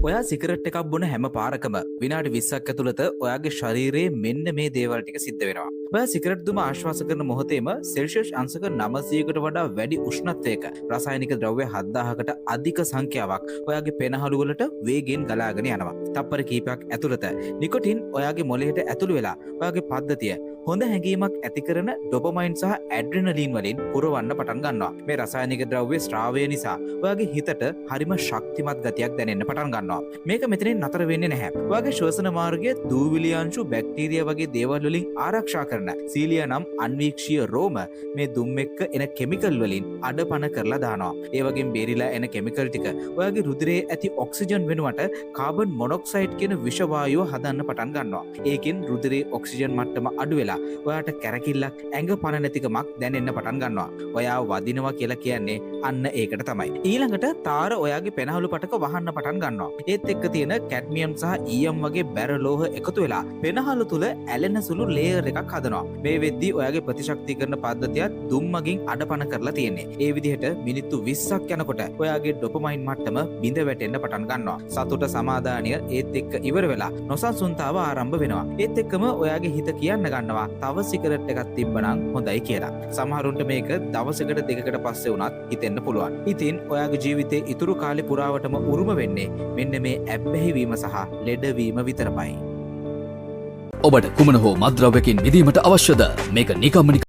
ඔයා සිගරට් එකක් බොන හැම පාරකම විනාඩි 20ක් ඇතුළත ඔයාගේ ශරීරයේ මෙන්න මේ දේවල් ටික සිද්ධ වෙනවා. ඔයා සිගරට් දුම ආශ්වාස කරන මොහොතේම සෙල්සියස් අංශක 900කට වඩා වැඩි උෂ්ණත්වයක රසායනික ද්‍රව්‍ය 7000කට අධික සංඛ්‍යාවක් ඔයාගේ පෙනහළු වලට වේගයෙන් ගලාගෙන යනවා. තප්පර කිහිපයක් ඇතුළත නිකොටින් ඔයාගේ මොළයට ඇතුළු වෙලා ඔයාගේ පද්ධතිය හොඳ හැඟීමක් ඇති කරන ඩොපමයින් සහ ඇඩ්‍රිනලින් වලින් පුරවන්න පටන් ගන්නවා. මේ රසායනික ද්‍රව්‍ය ස්‍රාවය නිසා ඔයාගේ හිතට හරිම ශක්තිමත් ගතියක් දැනෙන්න පටන් ගන්නවා. මේක මෙතනින් නතර වෙන්නේ නැහැ. ඔයාගේ ශ්වසන මාර්ගයේ දූවිලි අංශු බැක්ටීරියා වගේ දේවල් වලින් ආරක්ෂා කරන සීලියා නම් අන්වීක්ෂීය රෝම මේ දුම් එක්ක එන කිමිකල් වලින් අඩපණ කරලා දානවා. ඒ වගේම බේරිලා එන කිමිකල් ටික ඔයාගේ රුධිරයේ ඇති ඔක්සිජන් වෙනුවට කාබන් මොනොක්සයිඩ් කියන විෂ වායුව හදන්න පටන් ගන්නවා. ඒකෙන් රුධිරයේ ඔක්සිජන් මට්ටම අඩු වෙලා ඔයාට කැරකිල්ලක් ඇඟ පණ නැතිකමක් දැනෙන්න පටන් ගන්නවා. ඔයා වදිනවා කියලා කියන්නේ අන්න ඒකට තමයි. ඊළඟට තාර ඔයාගේ පෙනහළු පටක වහන්න පටන් ගන්නවා. ඒත් එක්ක තියෙන කැඩ්මියම් සහ ඊයම් වගේ බැර ලෝහ එකතු වෙලා පෙනහළු තුල ඇලෙන සුළු ලේයර් එකක් හදනවා. මේ වෙද්දී ඔයාගේ ප්‍රතිශක්තිකරණ පද්ධතියත් දුම් මගින් අඩපණ කරලා තියෙන්නේ. ඒ විදිහට මිනිත්තු 20ක් යනකොට ඔයාගේ ඩොපමයින් මට්ටම බිඳ වැටෙන්න පටන් ගන්නවා. සතුට සමාදානය ඒත් එක්ක ඉවර වෙලා නොසන්සුන්තාව ආරම්භ වෙනවා. ඒත් එක්කම ඔයාගේ හිත කියන්න ගන්නවා තව සිගරට් එකක් තිබ්බනම් හොඳයි කියලා. සමහරුන්ට මේක දවසකට දෙකකට පස්සේ වුණත් හිතෙන්න පුළුවන්. ඉතින් ඔයාගේ ජීවිතේ ඉතුරු කාලේ පුරාවටම උරුම වෙන්නේ මෙන්න මේ ඇබ්බැහිවීම සහ ලෙඩවීම විතරමයි. ඔබට කුමන හෝ මත්ද්‍රව්‍යකින් මිදීමට අවශ්‍යද? මේක නිකම්ම